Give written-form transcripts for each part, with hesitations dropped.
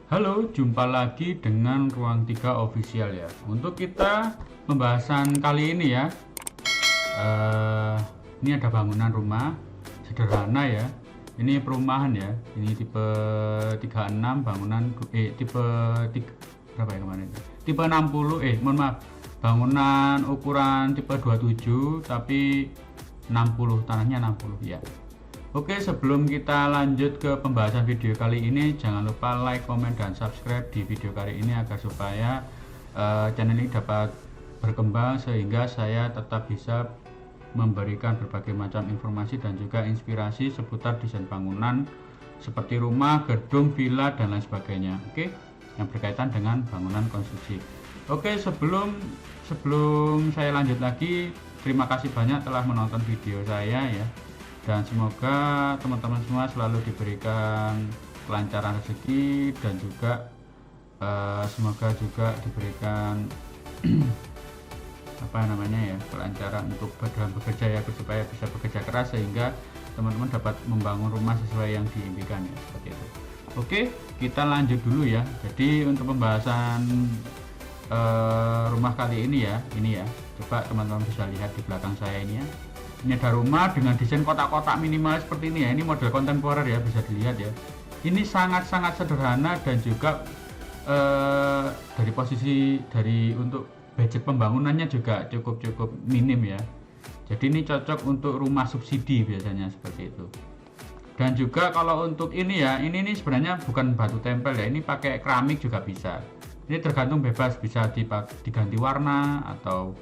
Halo, jumpa lagi dengan Ruang 3 Official ya. Untuk kita pembahasan kali ini ya, ini ada bangunan rumah sederhana ya. Ini perumahan ya. Ini tipe 36 bangunan tipe 3, berapa ya kemarin? Tipe 60 mohon maaf. Bangunan ukuran tipe 27 tapi 60, tanahnya 60 ya. Oke, sebelum kita lanjut ke pembahasan video kali ini, jangan lupa like, komen, dan subscribe di video kali ini agar supaya channel ini dapat berkembang sehingga saya tetap bisa memberikan berbagai macam informasi dan juga inspirasi seputar desain bangunan seperti rumah, gedung, villa, dan lain sebagainya. Oke, yang berkaitan dengan bangunan konstruksi. Oke, sebelum saya lanjut lagi, terima kasih banyak telah menonton video saya ya. Dan semoga teman-teman semua selalu diberikan kelancaran rezeki dan juga semoga juga diberikan kelancaran untuk dalam bekerja ya, supaya bisa bekerja keras sehingga teman-teman dapat membangun rumah sesuai yang diimpikan ya, seperti itu. Oke, kita lanjut dulu ya. Jadi untuk pembahasan rumah kali ini ya, coba teman-teman bisa lihat di belakang saya ini ya. Ini ada rumah dengan desain kotak-kotak minimalis seperti ini ya. Ini model kontemporer ya, bisa dilihat ya. Ini sangat-sangat sederhana dan juga untuk budget pembangunannya juga cukup minim ya. Jadi ini cocok untuk rumah subsidi biasanya seperti itu. Dan juga kalau untuk ini ya, ini sebenarnya bukan batu tempel ya. Ini pakai keramik juga bisa. Ini tergantung bebas, bisa diganti warna atau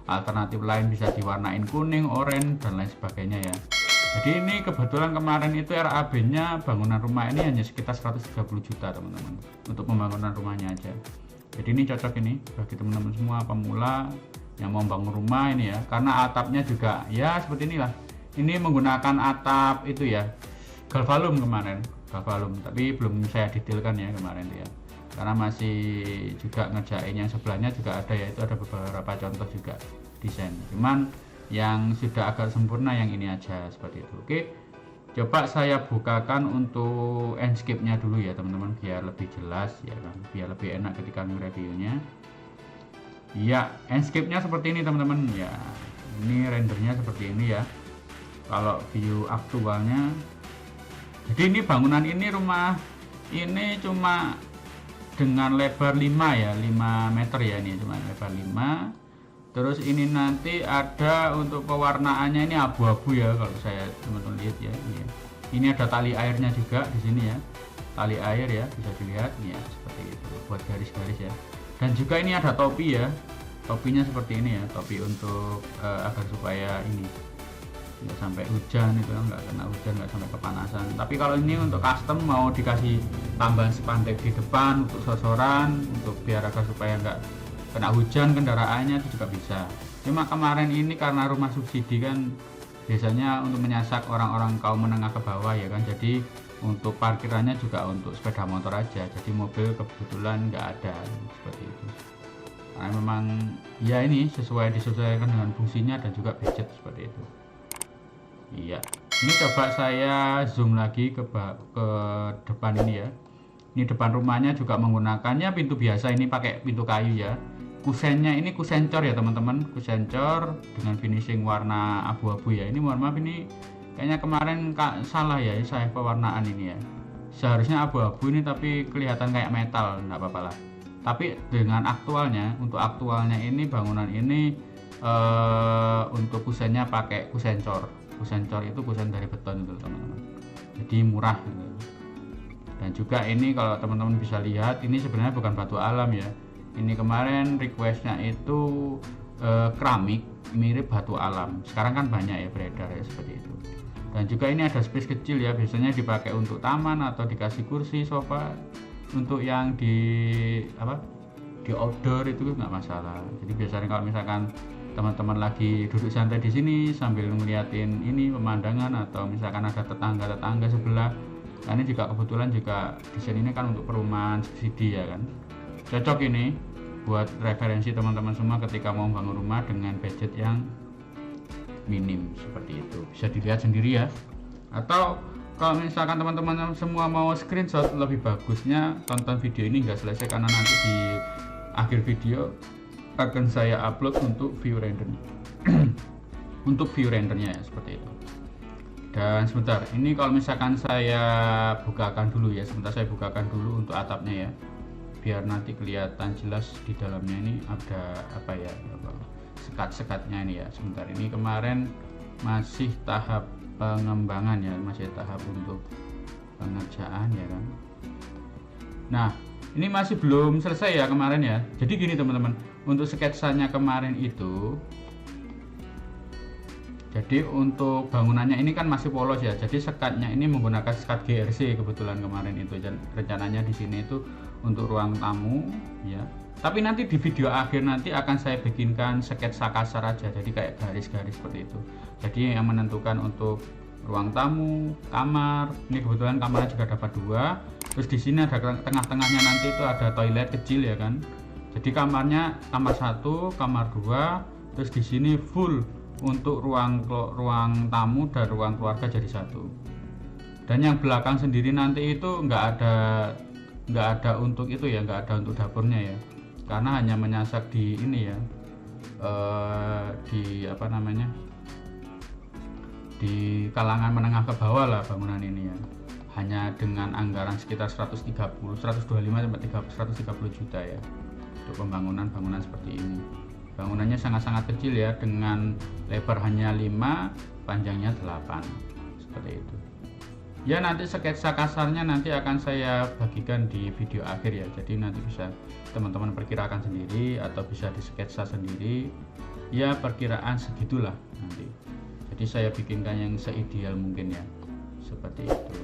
alternatif lain bisa diwarnain kuning, oranye, dan lain sebagainya ya. Jadi ini kebetulan kemarin itu RAB nya bangunan rumah ini hanya sekitar 130 juta teman-teman, untuk pembangunan rumahnya aja. Jadi ini cocok ini bagi teman-teman semua pemula yang mau bangun rumah ini ya, karena atapnya juga ya seperti inilah. Ini menggunakan atap itu ya, galvalum kemarin, tapi belum saya detailkan ya kemarin ya, karena masih juga ngerjain yang sebelahnya juga ada ya, itu ada beberapa contoh juga desain, cuman yang sudah agak sempurna yang ini aja seperti itu. Oke, coba saya bukakan untuk landscape nya dulu ya teman-teman, biar lebih jelas ya kan, biar lebih enak ketika nge-reviewnya ya. Landscape nya seperti ini teman-teman ya, ini rendernya seperti ini ya kalau view aktualnya. Jadi ini bangunan ini, rumah ini cuma dengan lebar 5 ya, 5 meter ya, ini cuma lebar 5. Terus ini nanti ada untuk pewarnaannya ini abu-abu ya kalau saya teman-teman lihat ya, ini ada tali airnya juga di sini ya, tali air ya, bisa dilihat ya seperti itu buat garis-garis ya. Dan juga ini ada topi ya, topinya seperti ini ya, topi untuk agar supaya ini nggak sampai hujan, itu nggak kena hujan, nggak sampai kepanasan. Tapi kalau ini untuk custom mau dikasih tambahan spandek di depan untuk sosoran, untuk biar agar supaya nggak kena hujan kendaraannya, itu juga bisa. Cuma kemarin ini karena rumah subsidi kan biasanya untuk menyasak orang-orang kaum menengah ke bawah ya kan, jadi untuk parkirannya juga untuk sepeda motor aja, jadi mobil kebetulan nggak ada seperti itu. Karena memang ya ini disesuaikan dengan fungsinya dan juga budget seperti itu. Iya, ini coba saya zoom lagi ke depan ini ya. Ini depan rumahnya juga menggunakannya pintu biasa, ini pakai pintu kayu ya. Kusennya ini kusen cor ya teman-teman, kusen cor dengan finishing warna abu-abu ya. Ini mohon maaf, ini kayaknya kemarin salah ya, saya pewarnaan ini ya. Seharusnya abu-abu ini tapi kelihatan kayak metal, enggak apa-apa lah. Tapi dengan aktualnya, untuk aktualnya ini bangunan ini untuk kusennya pakai kusen cor. Kusen cor itu kusen dari beton itu teman-teman, jadi murah gitu. Dan juga ini kalau teman-teman bisa lihat, ini sebenarnya bukan batu alam ya, ini kemarin requestnya itu keramik mirip batu alam. Sekarang kan banyak ya beredar ya seperti itu. Dan juga ini ada space kecil ya, biasanya dipakai untuk taman atau dikasih kursi sofa untuk yang di outdoor itu nggak masalah. Jadi biasanya kalau misalkan teman-teman lagi duduk santai di sini sambil ngeliatin ini pemandangan, atau misalkan ada tetangga sebelah, nah ini juga kebetulan juga desain ini kan untuk perumahan subsidi ya kan, cocok ini buat referensi teman-teman semua ketika mau bangun rumah dengan budget yang minim seperti itu. Bisa dilihat sendiri ya. Atau kalau misalkan teman-teman semua mau screenshot, lebih bagusnya tonton video ini nggak selesai, karena nanti di akhir video akan saya upload untuk view render untuk view rendernya ya, seperti itu. Dan sebentar, ini kalau misalkan saya bukakan dulu ya, sebentar saya bukakan dulu untuk atapnya ya, biar nanti kelihatan jelas di dalamnya ini ada apa ya, sekat-sekatnya ini ya. Sebentar, ini kemarin masih tahap pengembangan ya, masih tahap untuk pengerjaan ya kan. Nah, ini masih belum selesai ya kemarin ya. Jadi gini teman-teman, untuk sketsanya kemarin itu, jadi untuk bangunannya ini kan masih polos ya. Jadi sekatnya ini menggunakan sekat GRC kebetulan kemarin itu. Dan rencananya di sini itu untuk ruang tamu ya. Tapi nanti di video akhir nanti akan saya bikinkan sketsa kasar aja. Jadi kayak garis-garis seperti itu. Jadi yang menentukan untuk ruang tamu, kamar. Ini kebetulan kamarnya juga dapat 2. Terus di sini ada tengah-tengahnya nanti itu ada toilet kecil ya kan. Jadi kamarnya kamar 1, kamar 2. Terus di sini full untuk ruang tamu dan ruang keluarga jadi 1. Dan yang belakang sendiri nanti itu nggak ada untuk itu ya, nggak ada untuk dapurnya ya, karena hanya menyasak di ini ya, di apa namanya, di kalangan menengah ke bawah lah bangunan ini ya, hanya dengan anggaran sekitar 125 sampai 130 juta ya untuk bangunan seperti ini. Bangunannya sangat-sangat kecil ya, dengan lebar hanya 5, panjangnya 8, seperti itu ya. Nanti sketsa kasarnya nanti akan saya bagikan di video akhir ya, jadi nanti bisa teman-teman perkirakan sendiri atau bisa disketsa sendiri ya, perkiraan segitulah nanti. Jadi saya bikinkan yang seideal mungkin ya, seperti itu.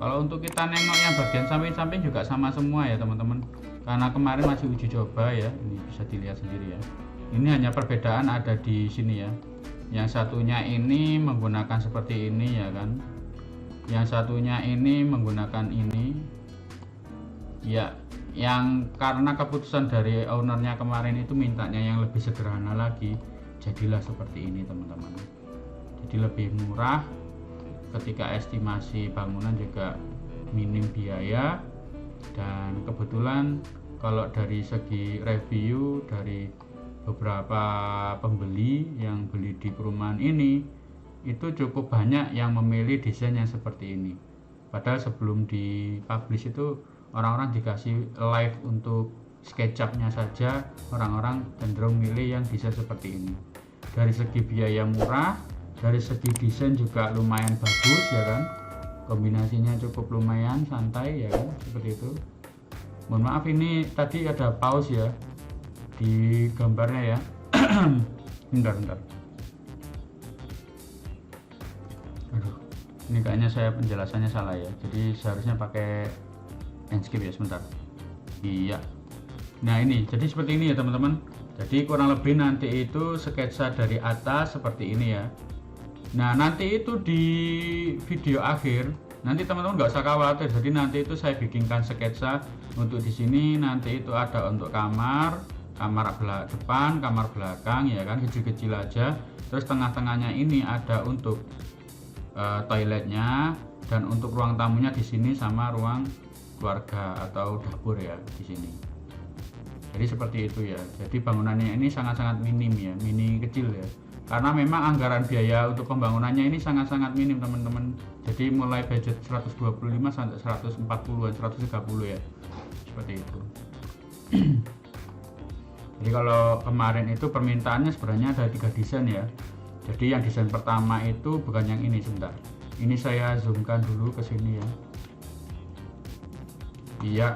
Kalau untuk kita nengok yang bagian samping-samping juga sama semua ya teman-teman, karena kemarin masih uji coba ya. Ini bisa dilihat sendiri ya, ini hanya perbedaan ada di sini ya. Yang satunya ini menggunakan seperti ini ya kan, yang satunya ini menggunakan ini ya. Yang karena keputusan dari ownernya kemarin itu mintanya yang lebih sederhana lagi, jadilah seperti ini teman-teman. Jadi lebih murah, ketika estimasi bangunan juga minim biaya. Dan kebetulan kalau dari segi review dari beberapa pembeli yang beli di perumahan ini, itu cukup banyak yang memilih desain yang seperti ini. Padahal sebelum dipublish itu orang-orang dikasih live untuk SketchUp-nya saja, orang-orang cenderung milih yang desain seperti ini. Dari segi biaya murah, dari segi desain juga lumayan bagus ya kan, kombinasinya cukup lumayan santai ya kan, seperti itu. Mohon maaf ini tadi ada pause ya di gambarnya ya. bentar. Aduh, ini kayaknya saya penjelasannya salah ya, jadi seharusnya pakai landscape ya, sebentar. Iya, nah ini jadi seperti ini ya teman-teman. Jadi kurang lebih nanti itu sketsa dari atas seperti ini ya. Nah nanti itu di video akhir nanti teman-teman nggak usah khawatir, jadi nanti itu saya bikinkan sketsa untuk di sini. Nanti itu ada untuk kamar depan, kamar belakang ya kan, kecil-kecil aja. Terus tengah-tengahnya ini ada untuk toiletnya, dan untuk ruang tamunya di sini sama ruang keluarga atau dapur ya di sini. Jadi seperti itu ya. Jadi bangunannya ini sangat-sangat minim ya, mini kecil ya. Karena memang anggaran biaya untuk pembangunannya ini sangat-sangat minim teman-teman. Jadi mulai budget 125 sampai 140-an, 130 ya. Seperti itu. Jadi kalau kemarin itu permintaannya sebenarnya ada 3 desain ya. Jadi yang desain pertama itu bukan yang ini, sebentar. Ini saya zoomkan dulu ke sini ya. Iya,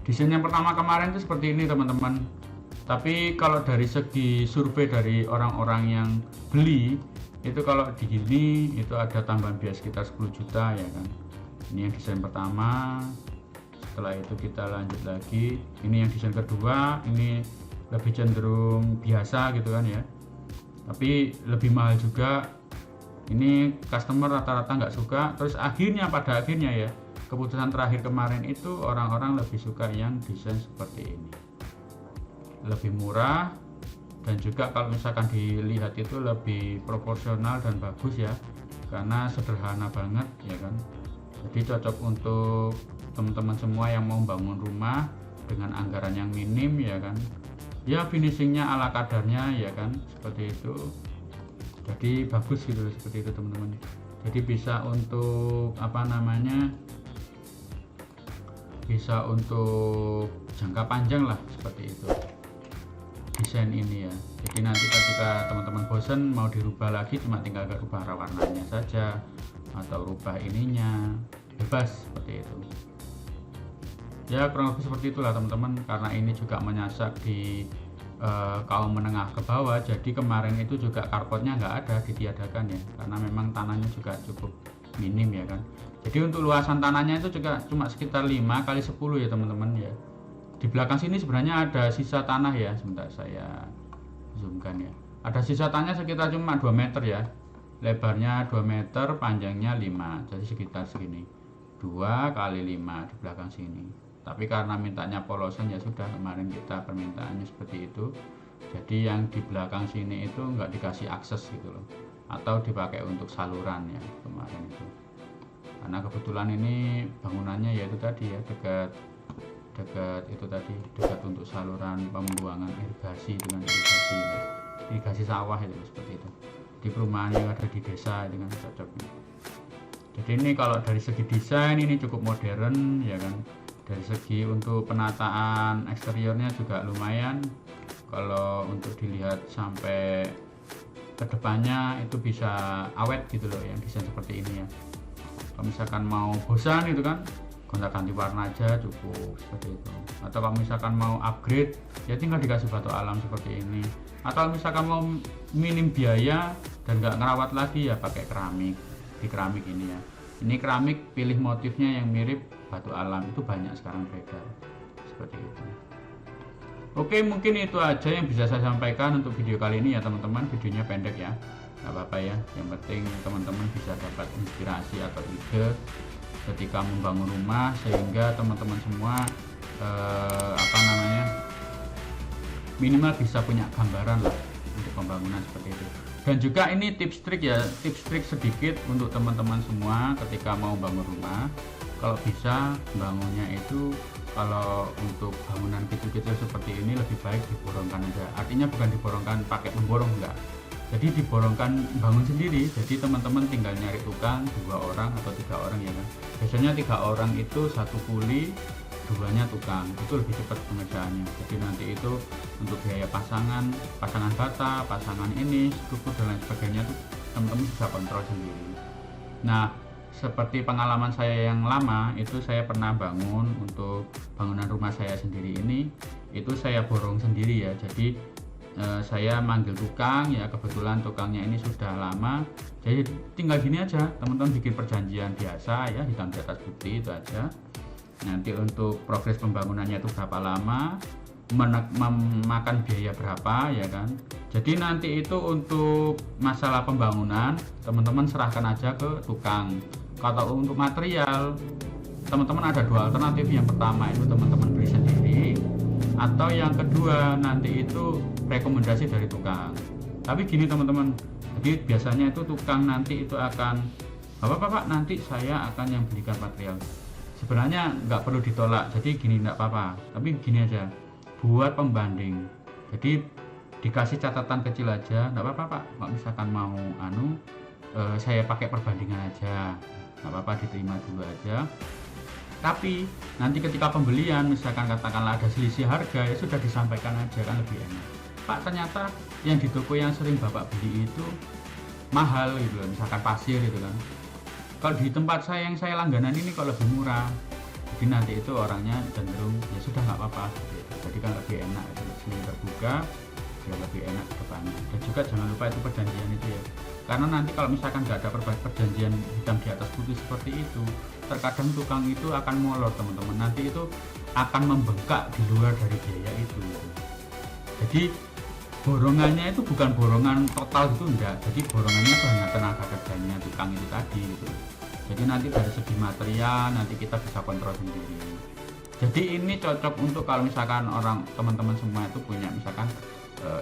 desain yang pertama kemarin itu seperti ini teman-teman. Tapi kalau dari segi survei dari orang-orang yang beli itu, kalau di gini itu ada tambahan biaya sekitar 10 juta ya kan. Ini yang desain pertama. Setelah itu kita lanjut lagi. Ini yang desain kedua, ini lebih cenderung biasa gitu kan ya, tapi lebih mahal juga. Ini customer rata-rata nggak suka. Terus pada akhirnya ya, keputusan terakhir kemarin itu orang-orang lebih suka yang desain seperti ini, lebih murah, dan juga kalau misalkan dilihat itu lebih proporsional dan bagus ya. karena sederhana banget ya kan. Jadi cocok untuk teman-teman semua yang mau bangun rumah dengan anggaran yang minim ya kan, ya finishingnya ala kadarnya ya kan, seperti itu. Jadi bagus gitu seperti itu teman-teman. Jadi bisa untuk apa namanya, bisa untuk jangka panjang lah seperti itu desain ini ya. Jadi nanti ketika teman-teman bosan mau dirubah lagi, cuma tinggal rubah warnanya saja atau rubah ininya, bebas seperti itu ya, kurang lebih seperti itulah teman-teman. Karena ini juga menyasar di kaum menengah ke bawah, jadi kemarin itu juga carportnya nggak ada, ditiadakan ya, karena memang tanahnya juga cukup minim ya kan. Jadi untuk luasan tanahnya itu juga cuma sekitar 5 kali 10 ya teman-teman ya. Di belakang sini sebenarnya ada sisa tanah ya, sebentar saya zoomkan ya. Ada sisa tanahnya sekitar cuma 2 meter ya, lebarnya 2 meter, panjangnya 5, jadi sekitar segini, 2 kali 5 di belakang sini. Tapi karena mintanya polosan ya sudah, kemarin kita permintaannya seperti itu, jadi yang di belakang sini itu nggak dikasih akses gitu loh, atau dipakai untuk saluran ya kemarin itu. Karena kebetulan ini bangunannya yaitu tadi ya, dekat itu tadi, dekat untuk saluran pembuangan irigasi dengan irigasi sawah itu seperti itu, di perumahan yang ada di desa dengan cocoknya. Jadi ini kalau dari segi desain ini cukup modern ya kan. Dari segi untuk penataan eksteriornya juga lumayan. Kalau untuk dilihat sampai kedepannya itu bisa awet gitu loh yang desain seperti ini ya. Kalau misalkan mau bosan itu kan, gonta-ganti warna aja cukup seperti itu. Atau kalau misalkan mau upgrade ya tinggal dikasih batu alam seperti ini. Atau misalkan mau minim biaya dan nggak ngerawat lagi ya pakai keramik. Di keramik ini ya, ini keramik pilih motifnya yang mirip batu alam, itu banyak sekarang beredar seperti itu. Oke, mungkin itu aja yang bisa saya sampaikan untuk video kali ini ya teman-teman. Videonya pendek ya, nggak apa-apa ya, yang penting teman-teman bisa dapat inspirasi atau ide ketika membangun rumah, sehingga teman-teman semua apa namanya, minimal bisa punya gambaran lah untuk pembangunan seperti itu. Dan juga ini tips trik ya, tips trik sedikit untuk teman-teman semua ketika mau bangun rumah. Kalau bisa bangunnya itu, kalau untuk bangunan kecil-kecil seperti ini lebih baik diborongkan aja. Artinya bukan diborongkan pakai memborong, enggak. Jadi diborongkan bangun sendiri. Jadi teman-teman tinggal nyari tukang 2 orang atau 3 orang ya kan. Biasanya 3 orang itu 1 kuli, 2-nya tukang, itu lebih cepat pengerjaannya. Jadi nanti itu untuk biaya pasangan bata, pasangan ini, struktur dan lain sebagainya itu teman-teman bisa kontrol sendiri. Nah, seperti pengalaman saya yang lama itu, saya pernah bangun untuk bangunan rumah saya sendiri ini, itu saya borong sendiri ya. Jadi saya manggil tukang ya, kebetulan tukangnya ini sudah lama, jadi tinggal gini aja teman-teman, bikin perjanjian biasa ya, hitam di atas putih, itu aja. Nanti untuk progres pembangunannya itu berapa lama, memakan biaya berapa ya kan. Jadi nanti itu untuk masalah pembangunan teman-teman serahkan aja ke tukang. Kalau untuk material teman-teman ada 2 alternatif. Yang pertama itu teman-teman beli sendiri, atau yang kedua nanti itu rekomendasi dari tukang. Tapi gini teman-teman, jadi biasanya itu tukang nanti itu akan, Bapak nanti saya akan yang belikan material. Sebenarnya nggak perlu ditolak, jadi gini, nggak apa-apa, tapi gini aja, buat pembanding. Jadi dikasih catatan kecil aja, nggak apa-apa Pak, kalau misalkan mau saya pakai perbandingan aja, nggak apa-apa, diterima dulu aja. Tapi nanti ketika pembelian, misalkan katakanlah ada selisih harga, ya sudah disampaikan aja, kan lebih enak. Pak, ternyata yang di toko yang sering Bapak beli itu mahal gitu loh, misalkan pasir gitu kan. Kalau di tempat saya yang saya langganan ini kok lebih murah. Jadi nanti itu orangnya cenderung ya sudah nggak apa-apa gitu. Jadi kan lebih enak, lebih terbuka, ya lebih enak ke depannya. Dan juga jangan lupa itu perjanjian itu ya. Karena nanti kalau misalkan nggak ada perjanjian hitam di atas putih seperti itu, terkadang tukang itu akan molor teman-teman. Nanti itu akan membengkak di luar dari biaya itu. Jadi borongannya itu bukan borongan total gitu, enggak. Jadi borongannya hanya tenaga kerjanya tukang itu tadi gitu. Jadi nanti dari segi material nanti kita bisa kontrol sendiri. Jadi ini cocok untuk kalau misalkan orang teman-teman semua itu punya misalkan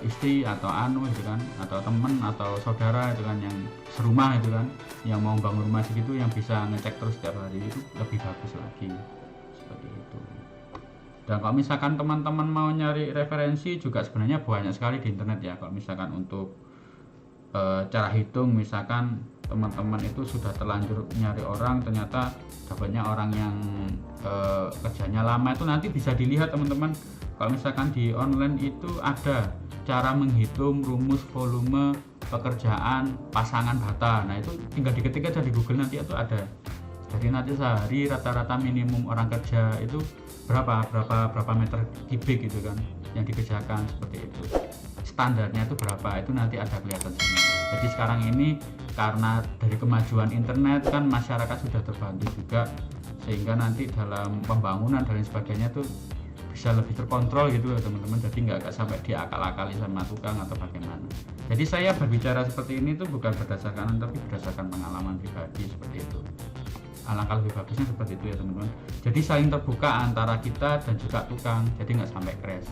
istri atau anu gitu kan, atau teman atau saudara itu kan yang serumah itu kan. yang mau bangun rumah segitu yang bisa ngecek terus setiap hari itu lebih bagus lagi seperti itu. Dan kalau misalkan teman-teman mau nyari referensi juga sebenarnya banyak sekali di internet ya. Kalau misalkan untuk cara hitung, misalkan teman-teman itu sudah terlanjur nyari orang, ternyata dapatnya orang yang kerjanya lama, itu nanti bisa dilihat teman-teman. Kalau misalkan di online itu ada cara menghitung rumus volume pekerjaan pasangan bata. Nah itu tinggal diketik aja di Google, nanti itu ada. Jadi nanti sehari rata-rata minimum orang kerja itu berapa meter kubik gitu kan yang dikerjakan, seperti itu. Standarnya itu berapa, itu nanti ada kelihatan semua. Jadi sekarang ini karena dari kemajuan internet kan masyarakat sudah terbantu juga, sehingga nanti dalam pembangunan dan lain sebagainya tuh bisa lebih terkontrol gitu loh teman-teman. Jadi nggak sampai diakal-akali sama tukang atau bagaimana. Jadi saya berbicara seperti ini tuh bukan berdasarkan, tapi berdasarkan pengalaman pribadi seperti itu. Alangkah lebih bagusnya seperti itu ya teman-teman. Jadi saling terbuka antara kita dan juga tukang, jadi nggak sampai crash.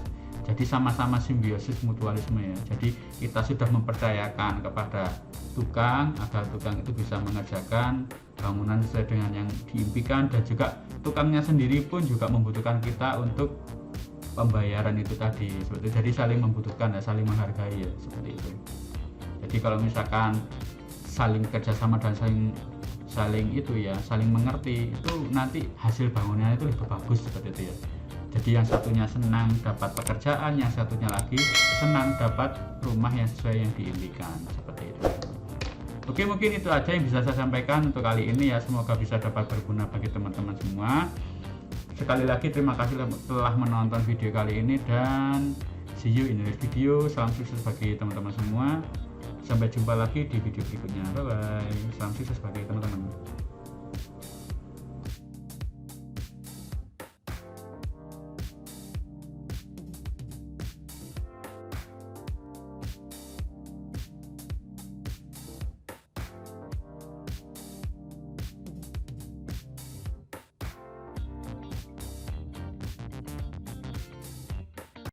Jadi sama-sama simbiosis mutualisme ya. Jadi kita sudah mempercayakan kepada tukang agar tukang itu bisa mengerjakan bangunan sesuai dengan yang diimpikan, dan juga tukangnya sendiri pun juga membutuhkan kita untuk pembayaran itu tadi. Seperti jadi saling membutuhkan dan saling menghargai ya, seperti itu. Jadi kalau misalkan saling kerjasama dan saling itu ya, saling mengerti, itu nanti hasil bangunannya itu lebih bagus seperti itu ya. Jadi yang satunya senang dapat pekerjaan, yang satunya lagi senang dapat rumah yang sesuai yang diimpikan, seperti itu. Oke, mungkin itu aja yang bisa saya sampaikan untuk kali ini ya. Semoga bisa dapat berguna bagi teman-teman semua. Sekali lagi terima kasih telah menonton video kali ini, dan see you in the next video. Salam sukses bagi teman-teman semua. Sampai jumpa lagi di video berikutnya. Bye bye. Salam sukses bagi teman-teman.